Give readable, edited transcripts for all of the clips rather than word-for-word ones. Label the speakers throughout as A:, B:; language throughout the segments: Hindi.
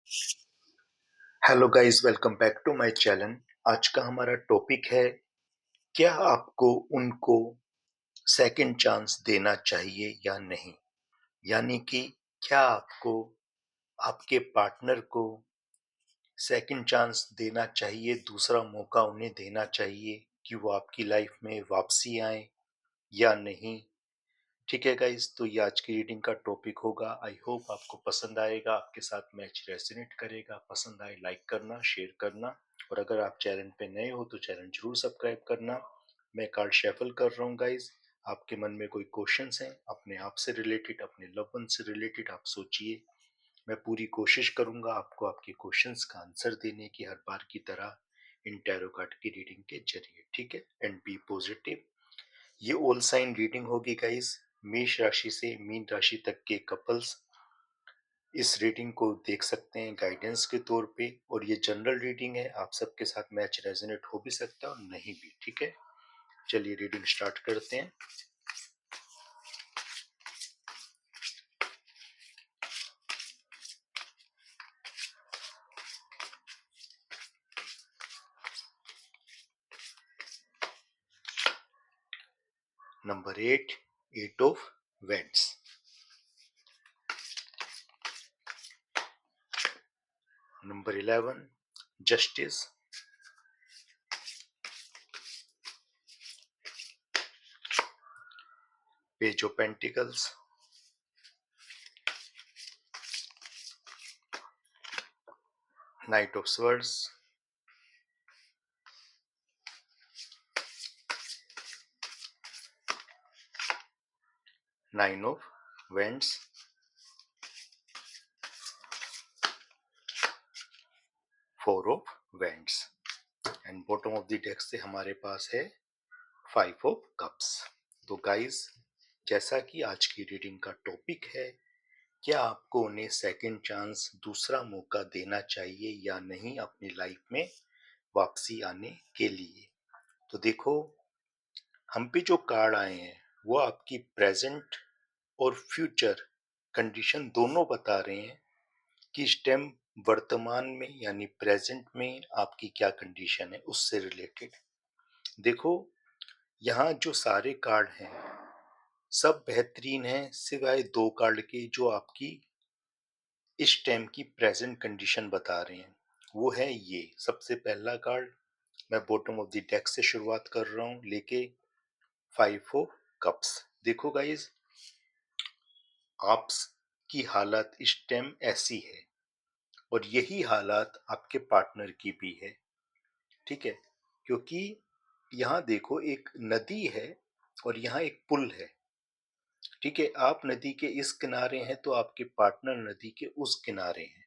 A: Hello guys, welcome back to my channel. आज का हमारा टॉपिक है, क्या आपको उनको सेकंड चांस देना चाहिए या नहीं। यानी कि क्या आपको आपके पार्टनर को सेकंड चांस देना चाहिए, दूसरा मौका उन्हें देना चाहिए कि वो आपकी लाइफ में वापसी आए या नहीं। ठीक है गाइस, तो ये आज की रीडिंग का टॉपिक होगा। आई होप आपको पसंद आएगा, आपके साथ मैच रेजोनेट करेगा। पसंद आए लाइक करना, शेयर करना, और अगर आप चैनल पे नए हो तो चैनल जरूर सब्सक्राइब करना। मैं कार्ड शेफल कर रहा हूँ गाइस। आपके मन में कोई क्वेश्चंस हैं अपने आप से रिलेटेड, अपने लव वन से रिलेटेड, आप सोचिए। मैं पूरी कोशिश करूंगा आपको आपके क्वेश्चंस का आंसर देने की, हर बार की तरह इन टैरो कार्ड की रीडिंग के जरिए। ठीक है, एंड बी पॉजिटिव। ये ऑल साइन रीडिंग होगी गाइस। मेष राशि से मीन राशि तक के कपल्स इस रीडिंग को देख सकते हैं गाइडेंस के तौर पे, और ये जनरल रीडिंग है। आप सबके साथ मैच रेजोनेट हो भी सकता है और नहीं भी। ठीक है, चलिए रीडिंग स्टार्ट करते हैं। Number 8, 8 of vents. Number 11, justice. Page of pentacles. Night of swords. Nine of vents. Four of vents. And bottom of the deck से हमारे पास है फाइव ऑफ कप्स। तो गाइस, जैसा कि आज की रीडिंग का टॉपिक है, क्या आपको उन्हें सेकंड चांस, दूसरा मौका देना चाहिए या नहीं अपनी लाइफ में वापसी आने के लिए। तो देखो, हम पे जो कार्ड आए हैं वो आपकी प्रेजेंट और फ्यूचर कंडीशन दोनों बता रहे हैं कि इस टाइम वर्तमान में यानी प्रेजेंट में आपकी क्या कंडीशन है, उससे रिलेटेड। देखो, यहाँ जो सारे कार्ड हैं सब बेहतरीन हैं, सिवाय दो कार्ड के जो आपकी इस टाइम की प्रेजेंट कंडीशन बता रहे हैं। वो है ये सबसे पहला कार्ड। मैं बॉटम ऑफ द डेक से शुरुआत कर रहा हूं लेके फाइव ऑफ कप्स। देखो गाइस, आपकी हालत इस टाइम ऐसी है और यही हालत आपके पार्टनर की भी है। ठीक है, क्योंकि यहाँ देखो एक नदी है और यहाँ एक पुल है। ठीक है, आप नदी के इस किनारे हैं तो आपके पार्टनर नदी के उस किनारे हैं।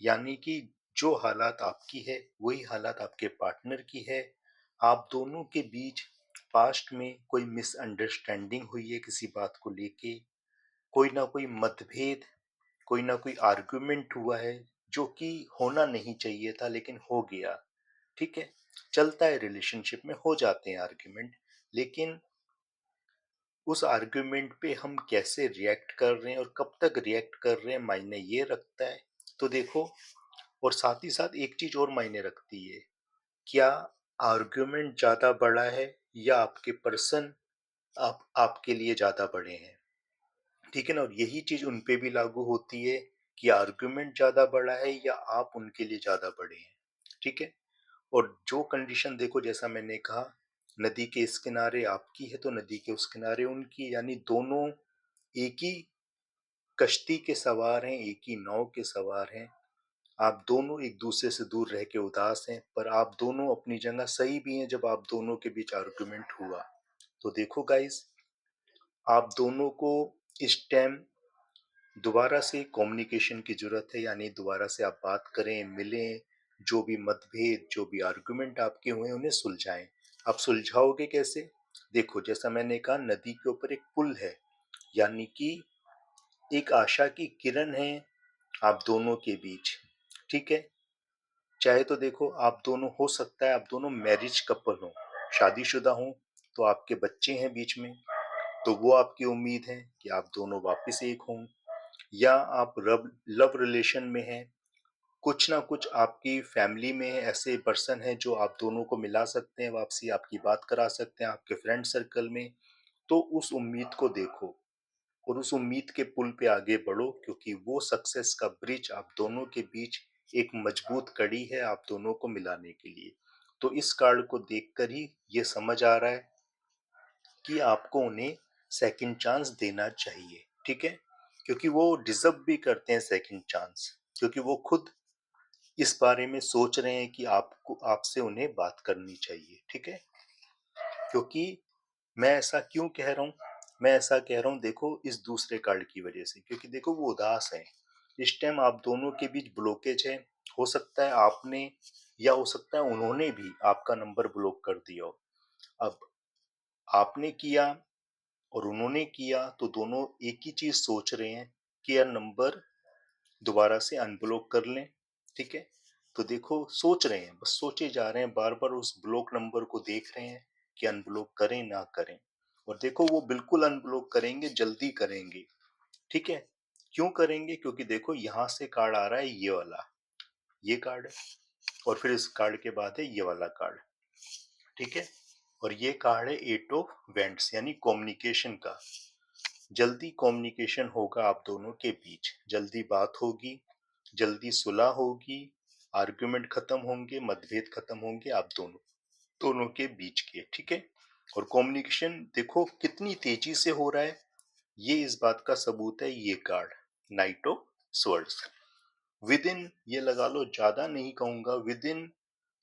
A: यानी कि जो हालात आपकी है वही हालात आपके पार्टनर की है। आप दोनों के बीच पास्ट में कोई मिसअंडरस्टैंडिंग हुई है किसी बात को लेके, कोई ना कोई मतभेद, कोई ना कोई आर्गुमेंट हुआ है जो कि होना नहीं चाहिए था लेकिन हो गया। ठीक है, चलता है, रिलेशनशिप में हो जाते हैं आर्गुमेंट, लेकिन उस आर्गुमेंट पे हम कैसे रिएक्ट कर रहे हैं और कब तक रिएक्ट कर रहे हैं मायने ये रखता है। तो देखो, और साथ ही साथ एक चीज और मायने रखती है, क्या आर्गुमेंट ज्यादा बड़ा है या आपके पर्सन आपके लिए ज्यादा बड़े हैं। ठीक है ना, और यही चीज उन पे भी लागू होती है कि आर्गुमेंट ज्यादा बड़ा है या आप उनके लिए ज्यादा बड़े हैं। ठीक है, और जो कंडीशन देखो, जैसा मैंने कहा, नदी के इस किनारे आपकी है तो नदी के उस किनारे उनकी, यानी दोनों एक ही कश्ती के सवार हैं, एक ही नाव के सवार हैं। आप दोनों एक दूसरे से दूर रह के उदास हैं, पर आप दोनों अपनी जगह सही भी हैं जब आप दोनों के बीच आर्गुमेंट हुआ। तो देखो गाइस, आप दोनों को इस टाइम दोबारा से कम्युनिकेशन की जरूरत है, यानी दोबारा से आप बात करें, मिलें, जो भी मतभेद, जो भी आर्गुमेंट आपके हुए उन्हें सुलझाएं। आप सुलझाओगे कैसे? देखो, जैसा मैंने कहा, नदी के ऊपर एक पुल है, यानी कि एक आशा की किरण है आप दोनों के बीच। ठीक है, चाहे तो देखो, आप दोनों, हो सकता है आप दोनों मैरिज कपल हो, शादीशुदा हो, तो आपके बच्चे हैं बीच में, तो वो आपकी उम्मीद है कि आप दोनों वापस एक हों। या आप लव रिलेशन में हैं कुछ ना कुछ आपकी फैमिली में ऐसे पर्सन हैं जो आप दोनों को मिला सकते हैं, वापसी आपकी बात करा सकते हैं आपके फ्रेंड सर्कल में। तो उस उम्मीद को देखो और उस उम्मीद के पुल पे आगे बढ़ो, क्योंकि वो सक्सेस का ब्रिज आप दोनों के बीच एक मजबूत कड़ी है आप दोनों को मिलाने के लिए। तो इस कार्ड को देखकर ही ये समझ आ रहा है कि आपको उन्हें सेकंड चांस देना चाहिए, ठीक है, क्योंकि वो डिजर्व भी करते हैं सेकंड चांस, क्योंकि वो खुद इस बारे में सोच रहे हैं कि आपको आपसे उन्हें बात करनी चाहिए, ठीक है। क्योंकि मैं ऐसा क्यों कह रहा हूँ, मैं ऐसा कह रहा हूँ देखो इस दूसरे कार्ड की वजह से, क्योंकि देखो वो उदास है। इस टाइम आप दोनों के बीच ब्लॉकेज है। हो सकता है आपने या हो सकता है उन्होंने भी आपका नंबर ब्लॉक कर दिया हो। अब आपने किया और उन्होंने किया तो दोनों एक ही चीज सोच रहे हैं कि यार नंबर दोबारा से अनब्लॉक कर लें, ठीक है। तो देखो सोच रहे हैं, बस सोचे जा रहे हैं, बार बार उस ब्लॉक नंबर को देख रहे हैं कि अनब्लॉक करें ना करें। और देखो वो बिल्कुल अनब्लॉक करेंगे, जल्दी करेंगे, ठीक है। क्यों करेंगे, क्योंकि देखो यहाँ से कार्ड आ रहा है ये वाला, ये कार्ड है, और फिर इस कार्ड के बाद है ये वाला कार्ड, ठीक है। और ये कार्ड है एट ऑफ वेंट्स, यानी कम्युनिकेशन का। जल्दी कम्युनिकेशन होगा आप दोनों के बीच, जल्दी बात होगी, जल्दी सुलह होगी, आर्गुमेंट खत्म होंगे, मतभेद खत्म होंगे आप दोनों दोनों के बीच के, ठीक है। और कम्युनिकेशन देखो कितनी तेजी से हो रहा है, ये इस बात का सबूत है ये card, night of swords. With in, ये लगा लो, ज्यादा नहीं कहूंगा, विद इन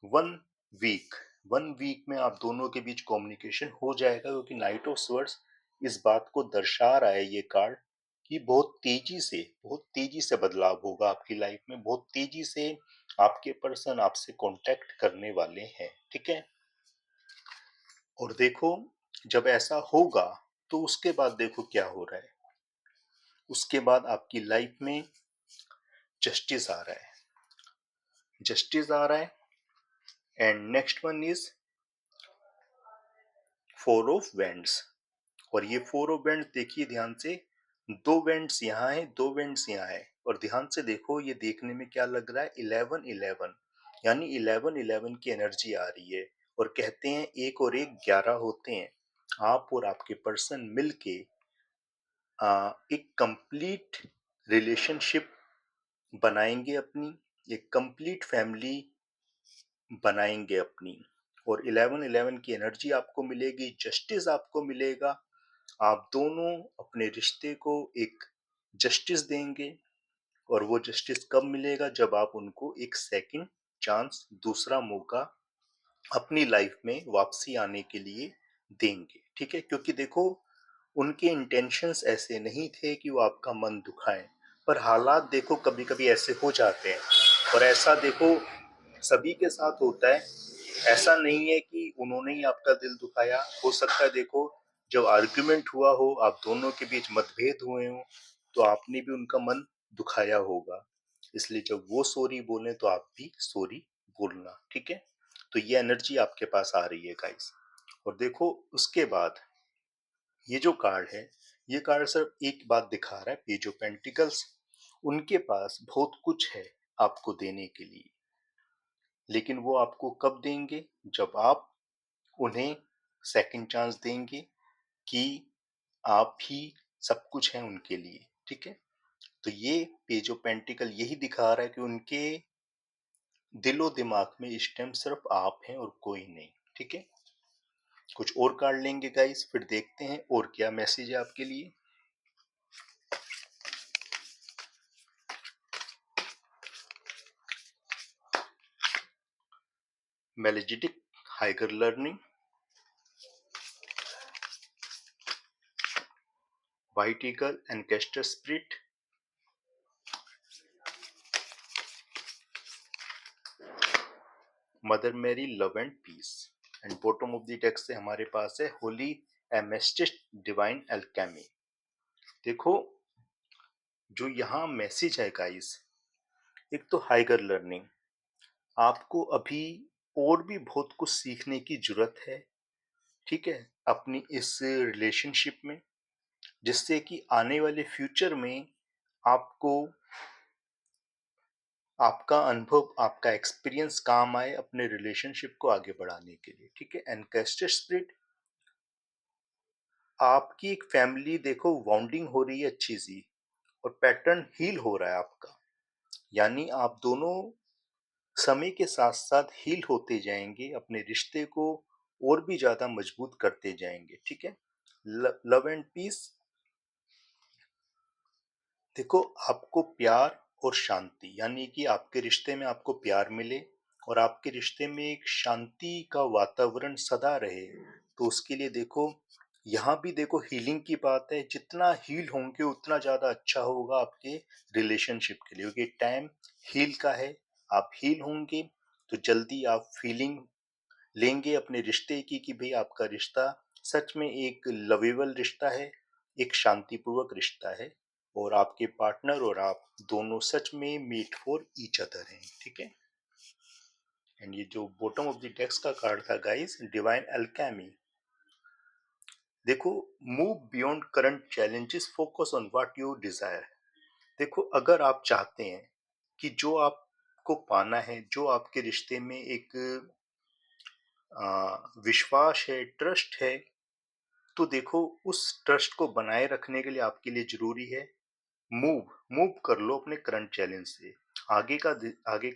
A: 1 वीक, 1 वीक में आप दोनों के बीच कम्युनिकेशन हो जाएगा, क्योंकि नाइट ऑफ स्वर्ड्स इस बात को दर्शा रहा है ये कार्ड कि बहुत तेजी से बदलाव होगा आपकी लाइफ में, बहुत तेजी से आपके पर्सन आपसे कांटेक्ट करने वाले हैं, ठीक है। और देखो जब ऐसा होगा तो उसके बाद देखो क्या हो रहा है, उसके बाद आपकी लाइफ में जस्टिस आ रहा है, जस्टिस आ रहा है। And next one is 4 of vents. और ये 4 ऑफ वेंट्स देखिए ध्यान से, 2 वेंट्स यहाँ है, 2 वेंट्स यहाँ है, और ध्यान से देखो ये देखने में क्या लग रहा है, 11-11, यानी 11-11 की एनर्जी आ रही है। और कहते हैं 1 और 1 11 होते हैं। आप और आपके पर्सन मिलके एक कंप्लीट रिलेशनशिप बनाएंगे अपनी, एक कंप्लीट फैमिली बनाएंगे अपनी। और 11-11 की एनर्जी आपको मिलेगी, जस्टिस आपको मिलेगा, आप दोनों अपने रिश्ते को एक जस्टिस देंगे। और वो जस्टिस कब मिलेगा, जब आप उनको एक सेकंड चांस, दूसरा मौका अपनी लाइफ में वापसी आने के लिए देंगे, ठीक है। क्योंकि देखो उनके इंटेंशंस ऐसे नहीं थे कि वो आपका मन दुखाएं, पर हालात देखो कभी कभी ऐसे हो जाते हैं। और ऐसा देखो सभी के साथ होता है, ऐसा नहीं है कि उन्होंने ही आपका दिल दुखाया। हो सकता है देखो जब आर्ग्यूमेंट हुआ हो, आप दोनों के बीच मतभेद हुए हो, तो आपने भी उनका मन दुखाया होगा। इसलिए जब वो सॉरी बोले तो आप भी सॉरी बोलना, ठीक है। तो ये एनर्जी आपके पास आ रही है गाइस। और देखो उसके बाद ये जो कार्ड है, ये कार्ड सिर्फ एक बात दिखा रहा है, पेज ऑफ पेंटिकल्स। उनके पास बहुत कुछ है आपको देने के लिए, लेकिन वो आपको कब देंगे, जब आप उन्हें सेकंड चांस देंगे कि आप ही सब कुछ हैं उनके लिए, ठीक है। तो ये पेज ऑफ पेंटिकल यही दिखा रहा है कि उनके दिलो दिमाग में इस टाइम सिर्फ आप हैं और कोई नहीं, ठीक है। कुछ और कार्ड लेंगे गाइस, फिर देखते हैं और क्या मैसेज है आपके लिए। मेलेजिटिक higher learning, white eagle and castor spirit, mother Mary love and peace. And bottom of the text से हमारे पास है होली एमेस्टिस्ट डिवाइन एल्केमी। देखो जो यहाँ मैसेज है गाइस, एक तो हाइगर लर्निंग, आपको अभी और भी बहुत कुछ सीखने की जरूरत है, ठीक है, अपनी इस रिलेशनशिप में, जिससे कि आने वाले फ्यूचर में आपको आपका अनुभव, आपका एक्सपीरियंस काम आए अपने रिलेशनशिप को आगे बढ़ाने के लिए, ठीक है। एंड कैस्टर स्प्लिट, आपकी एक फैमिली देखो वाउंडिंग हो रही है अच्छी सी, और पैटर्न हील हो रहा है आपका, यानी आप दोनों समय के साथ साथ हील होते जाएंगे, अपने रिश्ते को और भी ज्यादा मजबूत करते जाएंगे, ठीक है। लव एंड पीस, देखो आपको प्यार और शांति, यानी कि आपके रिश्ते में आपको प्यार मिले और आपके रिश्ते में एक शांति का वातावरण सदा रहे, तो उसके लिए देखो यहाँ भी देखो हीलिंग की बात है। जितना हील होंगे उतना ज्यादा अच्छा होगा आपके रिलेशनशिप के लिए, क्योंकि टाइम हील का है। आप हील होंगे तो जल्दी आप फीलिंग लेंगे अपने रिश्ते की कि भाई आपका रिश्ता सच में एक लवेबल रिश्ता है, एक शांतिपूर्वक रिश्ता है, और आपके पार्टनर और आप दोनों सच में मेट फॉर ईच अदर हैं, ठीक है। एंड ये जो बॉटम ऑफ द टेक्स्ट का कार्ड था गाइस, डिवाइन अल्केमी, देखो move beyond current challenges, focus on what you desire. देखो अगर आप चाहते हैं कि जो आपको पाना है, जो आपके रिश्ते में एक विश्वास है, ट्रस्ट है, तो देखो उस ट्रस्ट को बनाए रखने के लिए आपके लिए जरूरी है मूव मूव कर लो अपने करंट चैलेंज से। आगे का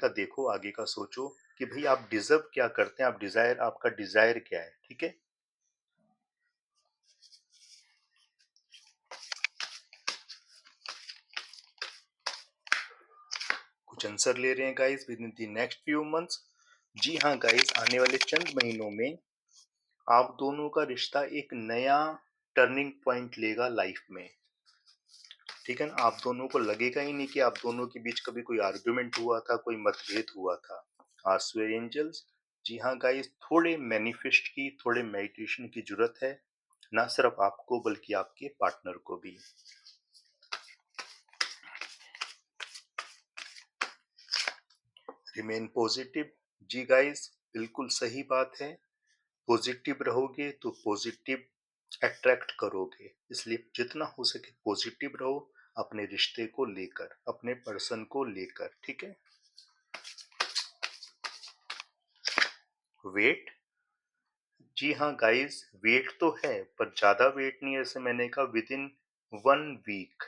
A: देखो, आगे का सोचो कि भाई आप डिजर्व क्या करते हैं, आप डिजायर, आपका डिजायर क्या है, ठीक है। कुछ आंसर ले रहे हैं guys, within the next few months. जी हाँ गाइस, आने वाले चंद महीनों में आप दोनों का रिश्ता एक नया टर्निंग पॉइंट लेगा लाइफ में, ठीक है ना। आप दोनों को लगेगा ही नहीं कि आप दोनों के बीच कभी कोई आर्गुमेंट हुआ था, कोई मतभेद हुआ था। आस्वे एंजल्स, जी हाँ गाइस, थोड़े मैनिफेस्ट की, थोड़े मेडिटेशन की जरूरत है, ना सिर्फ आपको बल्कि आपके पार्टनर को भी। रिमेन पॉजिटिव, जी गाइस, बिल्कुल सही बात है। पॉजिटिव रहोगे तो पॉजिटिव अट्रैक्ट करोगे, इसलिए जितना हो सके पॉजिटिव रहो अपने रिश्ते को लेकर, अपने पर्सन को लेकर, ठीक है। वेट, जी हाँ गाइस, वेट तो है पर ज्यादा वेट नहीं है, जैसे मैंने कहा विद इन 1 वीक,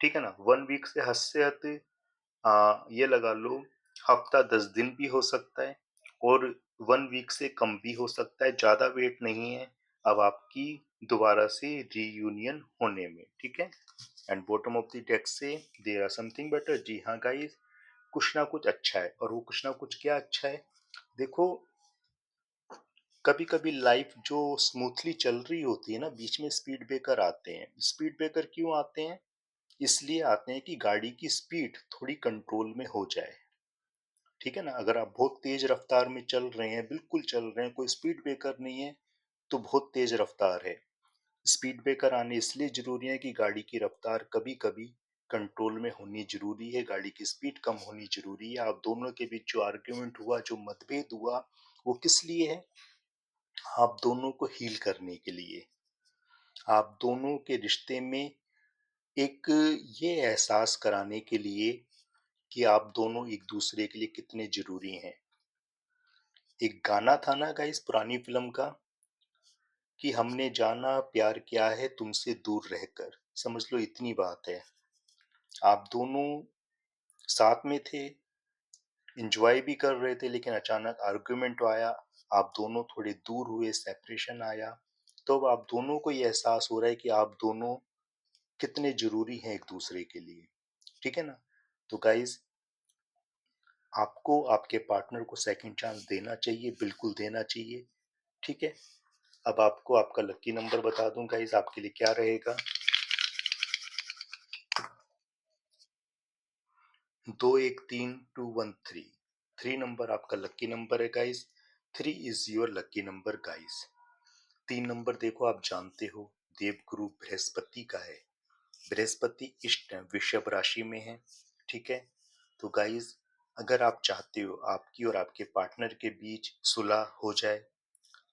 A: ठीक है ना। 1 वीक से हद से हद ये लगा लो हफ्ता 10 दिन भी हो सकता है, और 1 वीक से कम भी हो सकता है, ज्यादा वेट नहीं है अब आपकी दोबारा से रीयूनियन होने में, ठीक है। And bottom of the deck से देयर आर समथिंग बेटर, जी हाँ गाइस, कुछ ना कुछ अच्छा है, और वो कुछ ना कुछ क्या अच्छा है, देखो कभी कभी लाइफ जो स्मूथली चल रही होती है ना, बीच में स्पीड ब्रेकर आते हैं। स्पीड ब्रेकर क्यों आते हैं? इसलिए आते हैं कि गाड़ी की स्पीड थोड़ी कंट्रोल में हो जाए, ठीक है ना। अगर आप बहुत तेज रफ्तार में चल रहे हैं, बिल्कुल चल रहे हैं, कोई स्पीड ब्रेकर नहीं है, तो बहुत तेज रफ्तार है। स्पीड ब्रेकर आने इसलिए जरूरी है कि गाड़ी की रफ्तार कभी कभी कंट्रोल में होनी जरूरी है, गाड़ी की स्पीड कम होनी जरूरी है। आप दोनों के बीच जो आर्ग्यूमेंट हुआ, जो मतभेद हुआ, वो किस लिए है? आप दोनों को हील करने के लिए, आप दोनों के रिश्ते में एक ये एहसास कराने के लिए कि आप दोनों एक दूसरे के लिए कितने जरूरी हैं। एक गाना था ना गाइस पुरानी फिल्म का, कि हमने जाना प्यार क्या है तुमसे दूर रहकर, समझ लो इतनी बात है। आप दोनों साथ में थे, एंजॉय भी कर रहे थे, लेकिन अचानक आर्गुमेंट आया, आप दोनों थोड़े दूर हुए, सेपरेशन आया, तो अब आप दोनों को ये एहसास हो रहा है कि आप दोनों कितने जरूरी हैं एक दूसरे के लिए, ठीक है ना। तो गाइज आपको आपके पार्टनर को सेकंड चांस देना चाहिए, बिल्कुल देना चाहिए, ठीक है। अब आपको आपका लकी नंबर बता दूं गाइज, आपके लिए क्या रहेगा। 213213, 3 नंबर आपका लकी नंबर है guys. 3 is your lucky number guys. 3 number देखो आप जानते हो देवगुरु बृहस्पति का है। बृहस्पति इस टाइम वृषभ राशि में है, ठीक है। तो गाइज अगर आप चाहते हो आपकी और आपके पार्टनर के बीच सुलह हो जाए,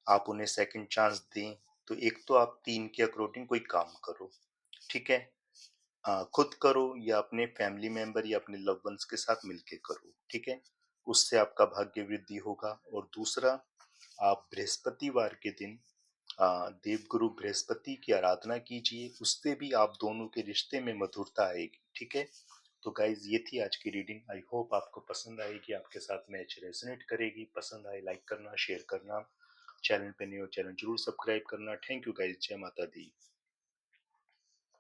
A: आप उन्हें सेकंड चांस दें, तो एक तो आप 3 के अकॉर्डिंग कोई काम करो, ठीक है। खुद करो या अपने फैमिली मेंबर या अपने लव वंस के साथ मिलके करो, ठीक है? उससे आपका भाग्य वृद्धि होगा। और दूसरा, आप बृहस्पतिवार के दिन देवगुरु बृहस्पति की आराधना कीजिए, उससे भी आप दोनों के रिश्ते में मधुरता आएगी, ठीक है? तो गाइज ये थी आज की रीडिंग। आई होप आपको पसंद आएगी, आपके साथ मैच रेजोनेट करेगी। पसंद आए लाइक करना, शेयर करना, चैनल पे नहीं हो चैनल जरूर सब्सक्राइब करना। थैंक यू गाइज, जय माता दी।